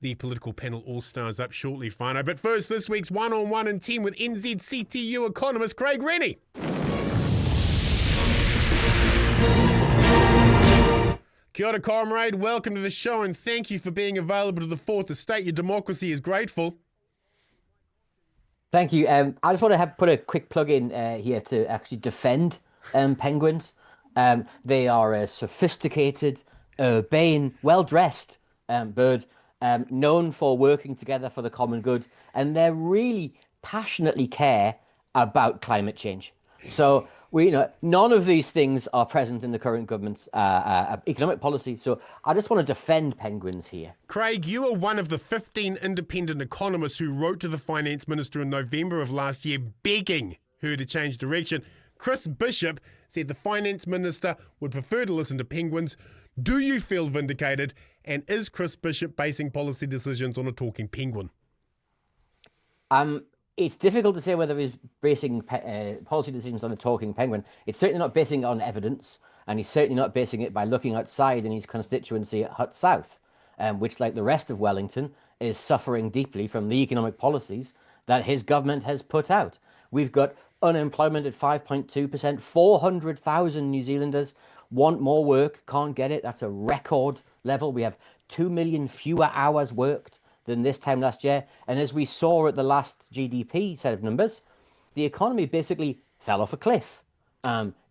The political panel all-stars up shortly, Fino. But first, this week's one-on-one in 10 with NZCTU economist Craig Renney. Kia ora, comrade. Welcome to the show and thank you for being available to the Fourth Estate. Your democracy is grateful. Thank you. I just want to put a quick plug in here to actually defend penguins. They are a sophisticated, urbane, well-dressed bird, known for working together for the common good, and they really passionately care about climate change. So none of these things are present in the current government's economic policy. So I just want to defend penguins here. Craig, you are one of the 15 independent economists who wrote to the finance minister in November of last year begging her to change direction. Chris Bishop said the finance minister would prefer to listen to penguins. Do you feel vindicated? And is Chris Bishop basing policy decisions on a talking penguin? It's difficult to say whether he's basing policy decisions on a talking penguin. It's certainly not basing it on evidence, and he's certainly not basing it by looking outside in his constituency at Hutt South, which, like the rest of Wellington, is suffering deeply from the economic policies that his government has put out. We've got unemployment at 5.2%, 400,000 New Zealanders want more work, can't get it. That's a record level. We have 2 million fewer hours worked than this time last year. And as we saw at the last GDP set of numbers, the economy basically fell off a cliff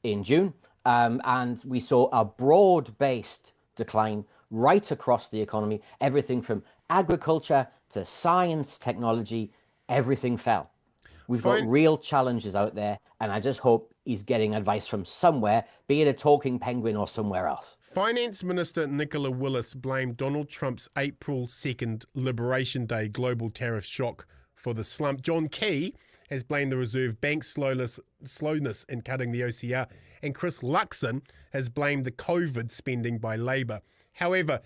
in June. And we saw a broad-based decline right across the economy. Everything from agriculture to science, technology, everything fell. We've got real challenges out there, and I just hope he's getting advice from somewhere, be it a talking penguin or somewhere else. Finance Minister Nicola Willis blamed Donald Trump's April 2nd Liberation Day global tariff shock for the slump. John Key has blamed the Reserve Bank's slowness in cutting the OCR, and Chris Luxon has blamed the COVID spending by Labour. However,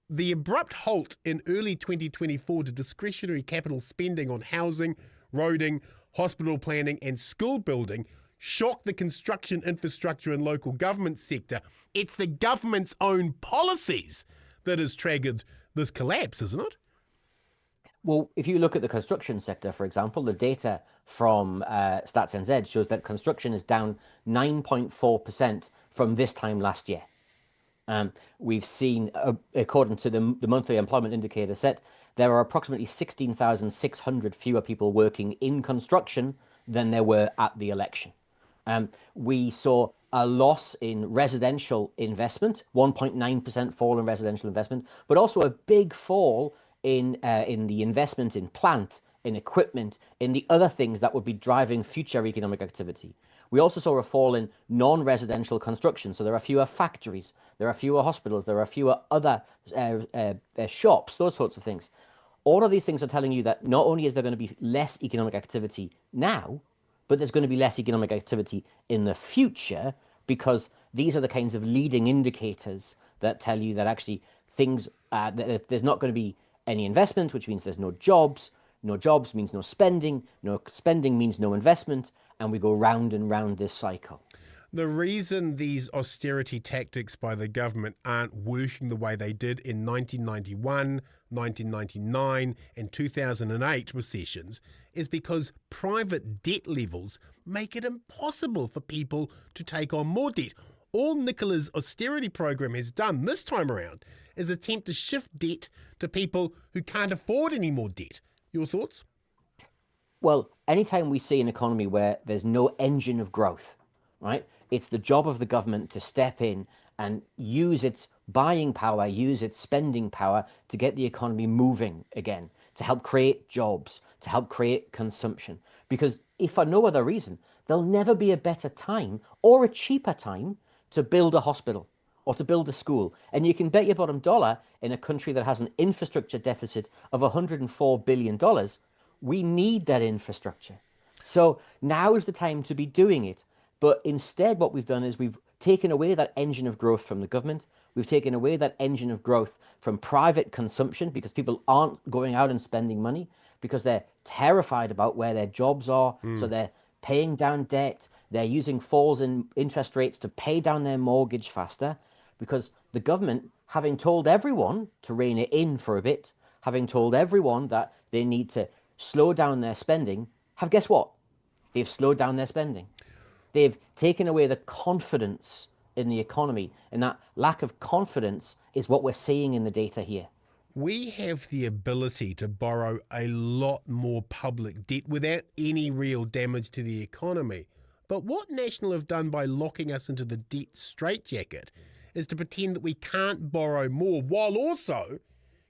the abrupt halt in early 2024 to discretionary capital spending on housing, roading, hospital planning and school building shocked the construction, infrastructure and local government sector. It's the government's own policies that has triggered this collapse, isn't it? Well, if you look at the construction sector, for example, the data from Stats NZ shows that construction is down 9.4% from this time last year. We've seen, according to the monthly employment indicator set, there are approximately 16,600 fewer people working in construction than there were at the election. We saw a loss in residential investment, 1.9% fall in residential investment, but also a big fall in the investment in plant, in equipment, in the other things that would be driving future economic activity. We also saw a fall in non-residential construction. So there are fewer factories, there are fewer hospitals, there are fewer other shops, those sorts of things. All of these things are telling you that not only is there going to be less economic activity now, but there's going to be less economic activity in the future, because these are the kinds of leading indicators that tell you that actually things, that there's not going to be any investment, which means there's no jobs. No jobs means no spending means no investment, and we go round and round this cycle. The reason these austerity tactics by the government aren't working the way they did in 1991, 1999 and 2008 recessions is because private debt levels make it impossible for people to take on more debt. All Nicola's austerity program has done this time around is attempt to shift debt to people who can't afford any more debt. Your thoughts? Well, anytime we see an economy where there's no engine of growth, right? It's the job of the government to step in and use its buying power, use its spending power to get the economy moving again, to help create jobs, to help create consumption. Because if for no other reason, there'll never be a better time or a cheaper time to build a hospital or to build a school. And you can bet your bottom dollar in a country that has an infrastructure deficit of $104 billion, we need that infrastructure. So now is the time to be doing it. But instead, what we've done is we've taken away that engine of growth from the government. We've taken away that engine of growth from private consumption, because people aren't going out and spending money because they're terrified about where their jobs are. So they're paying down debt. They're using falls in interest rates to pay down their mortgage faster, because the government, having told everyone to rein it in for a bit, having told everyone that they need to slow down their spending, have guess what? They've slowed down their spending. They've taken away the confidence in the economy. And that lack of confidence is what we're seeing in the data here. We have the ability to borrow a lot more public debt without any real damage to the economy. But what National have done by locking us into the debt straitjacket is to pretend that we can't borrow more while also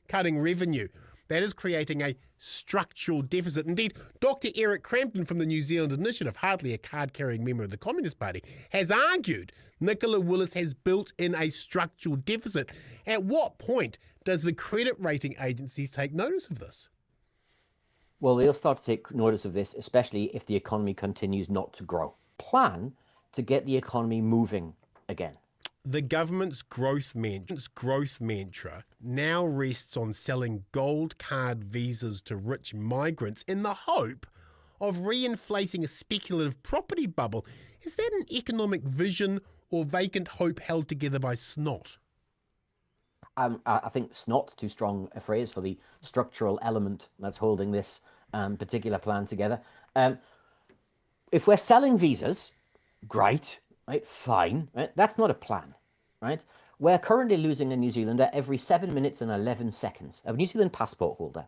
cutting revenue. That is creating a structural deficit. Indeed, Dr. Eric Crampton from the New Zealand Initiative, hardly a card-carrying member of the Communist Party, has argued Nicola Willis has built in a structural deficit. At what point does the credit rating agencies take notice of this? Well, they'll start to take notice of this, especially if the economy continues not to grow. Plan to get the economy moving again. The government's growth mantra now rests on selling gold card visas to rich migrants in the hope of reinflating a speculative property bubble. Is that an economic vision or vacant hope held together by snot? I think snot's too strong a phrase for the structural element that's holding this particular plan together. If we're selling visas, great, right? Fine, right? That's not a plan, right? We're currently losing a New Zealander every 7 minutes and 11 seconds. A New Zealand passport holder,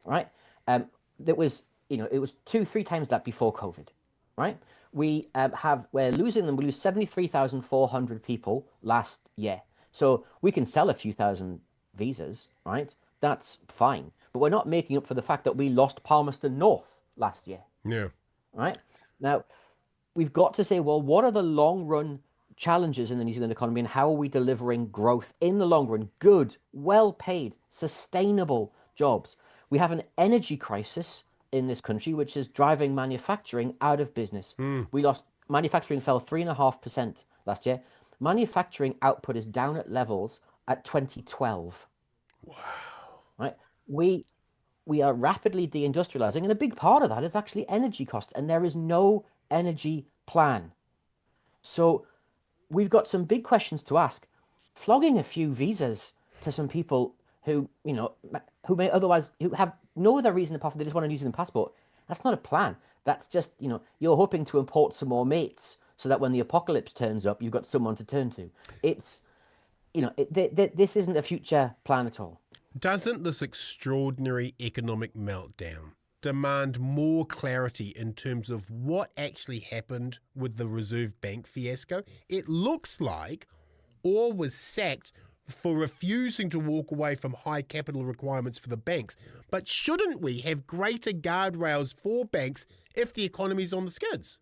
right? That was, it was 2-3 times that before COVID, right? We're losing them. We lose 73,400 people last year. So we can sell a few thousand visas, right? That's fine. But we're not making up for the fact that we lost Palmerston North last year. Yeah. Right? Now, we've got to say, well, what are the long run challenges in the New Zealand economy and how are we delivering growth in the long run? Good, well paid, sustainable jobs. We have an energy crisis in this country, which is driving manufacturing out of business. Manufacturing fell 3.5% last year. Manufacturing output is down at levels at 2012. Wow. Right? We are rapidly deindustrializing, and a big part of that is actually energy costs, and there is no energy plan. So we've got some big questions to ask. Flogging a few visas to some people who may otherwise, who have no other reason apart from they just want a New Zealand passport, that's not a plan. That's just, you're hoping to import some more mates so that when the apocalypse turns up, you've got someone to turn to. It's, this isn't a future plan at all. Doesn't this extraordinary economic meltdown demand more clarity in terms of what actually happened with the Reserve Bank fiasco? It looks like Orr was sacked for refusing to walk away from high capital requirements for the banks. But shouldn't we have greater guardrails for banks if the economy's on the skids?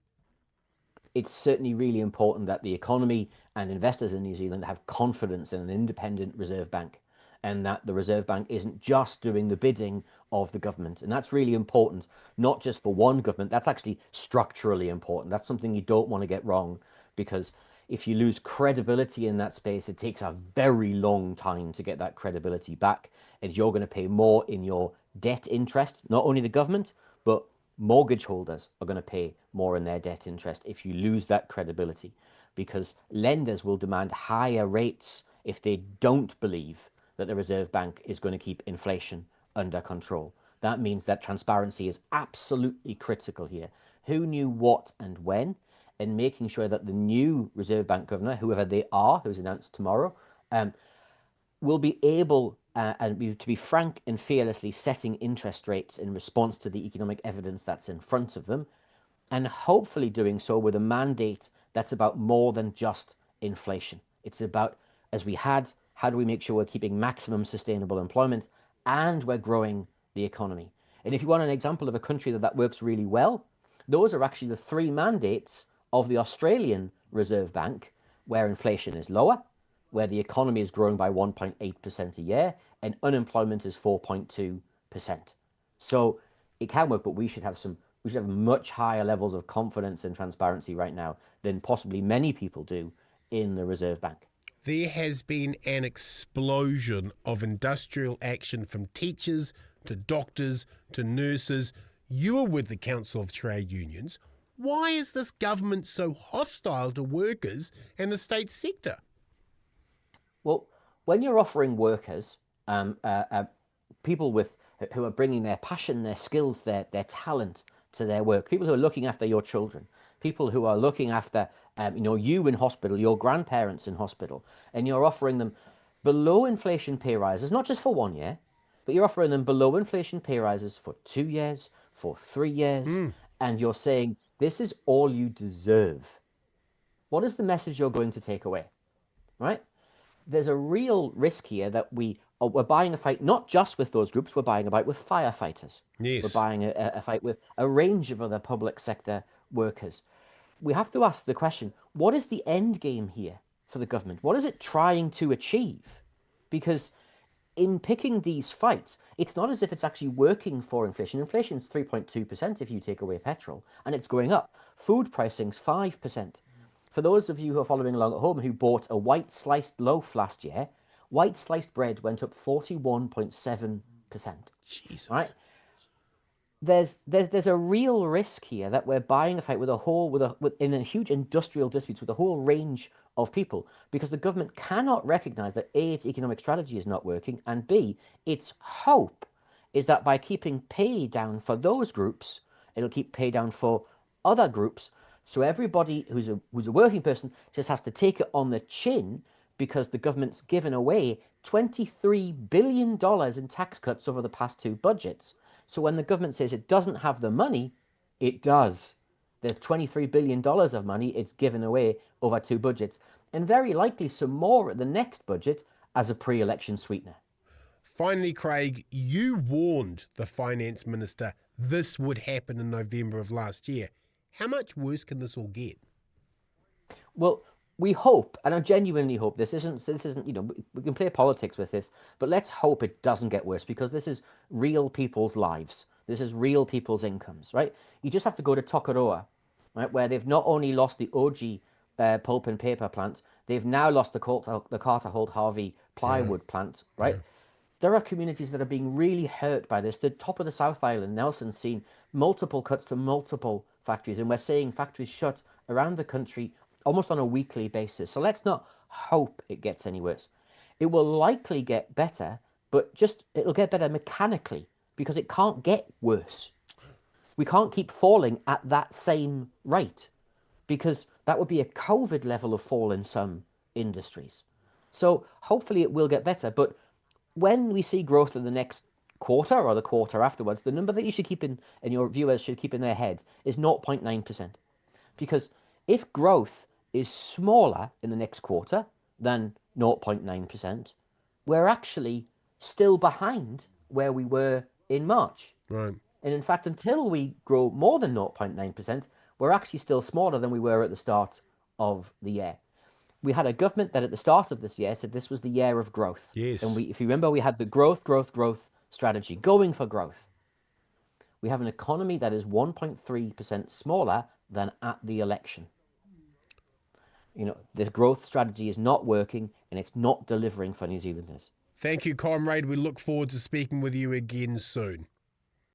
It's certainly really important that the economy and investors in New Zealand have confidence in an independent Reserve Bank and that the Reserve Bank isn't just doing the bidding of the government. And that's really important, not just for one government. That's actually structurally important. That's something you don't want to get wrong, because if you lose credibility in that space, it takes a very long time to get that credibility back. And you're going to pay more in your debt interest, not only the government, but mortgage holders are going to pay more in their debt interest if you lose that credibility, because lenders will demand higher rates if they don't believe that the Reserve Bank is going to keep inflation under control. That means that transparency is absolutely critical here. Who knew what and when, and making sure that the new Reserve Bank governor, whoever they are, who's announced tomorrow, will be able to be frank and fearlessly setting interest rates in response to the economic evidence that's in front of them, and hopefully doing so with a mandate that's about more than just inflation. It's about, as we had, how do we make sure we're keeping maximum sustainable employment and we're growing the economy? And if you want an example of a country that works really well, those are actually the three mandates of the Australian Reserve Bank, where inflation is lower, where the economy is growing by 1.8% a year, and unemployment is 4.2%. So it can work, but we should have much higher levels of confidence and transparency right now than possibly many people do in the Reserve Bank. There has been an explosion of industrial action from teachers to doctors to nurses. You are with the Council of Trade Unions. Why is this government so hostile to workers and the state people people who are bringing their passion, their skills, their talent to their work, people who are looking after your children, people who are looking after you in hospital, your grandparents in hospital, and you're offering them below inflation pay rises, not just for 1 year, but you're offering them below inflation pay rises for 2 years, for 3 years, and you're saying this is all you deserve. What is the message you're going to take away, right? There's a real risk here that we're buying a fight not just with those groups, we're buying a fight with firefighters. Yes. We're buying a fight with a range of other public sector workers. We have to ask the question, what is the end game here for the government? What is it trying to achieve? Because in picking these fights, it's not as if it's actually working for inflation. Inflation's 3.2% if you take away petrol, and it's going up. Food pricing's 5%. For those of you who are following along at home who bought a white sliced loaf last year, white sliced bread went up 41.7%. Jesus. Right? There's a real risk here that we're buying a fight in a huge industrial dispute with a whole range of people, because the government cannot recognize that A, its economic strategy is not working, and B, its hope is that by keeping pay down for those groups, it'll keep pay down for other groups. So everybody who's a working person just has to take it on the chin, because the government's given away $23 billion in tax cuts over the past 2 budgets. So when the government says it doesn't have the money, it does. There's $23 billion of money it's given away over 2 budgets, and very likely some more at the next budget as a pre-election sweetener. Finally, Craig, you warned the finance minister this would happen in November of last year. How much worse can this all get? Well, we hope, and I genuinely hope this isn't, we can play politics with this, but let's hope it doesn't get worse, because this is real people's lives. This is real people's incomes, right? You just have to go to Tokoroa, right, where they've not only lost the Oji pulp and paper plant, they've now lost the Carter Holt Harvey plywood plant, right? Yeah. There are communities that are being really hurt by this. The top of the South Island, Nelson's seen multiple cuts to multiple factories, and we're seeing factories shut around the country almost on a weekly basis. So let's not hope it gets any worse. It will likely get better, but it'll get better mechanically, because it can't get worse. We can't keep falling at that same rate, because that would be a COVID level of fall in some industries. So hopefully it will get better. But when we see growth in the next quarter or the quarter afterwards, the number that you should keep in, and your viewers should keep in their head, is 0.9%. Because if growth is smaller in the next quarter than 0.9%, we're actually still behind where we were in March. Right. And in fact, until we grow more than 0.9%, we're actually still smaller than we were at the start of the year. We had a government that at the start of this year said this was the year of growth. Yes. And if you remember, we had the growth strategy, going for growth. We have an economy that is 1.3% smaller than at the election. The growth strategy is not working, and it's not delivering for New Zealanders. Thank you, comrade. We look forward to speaking with you again soon.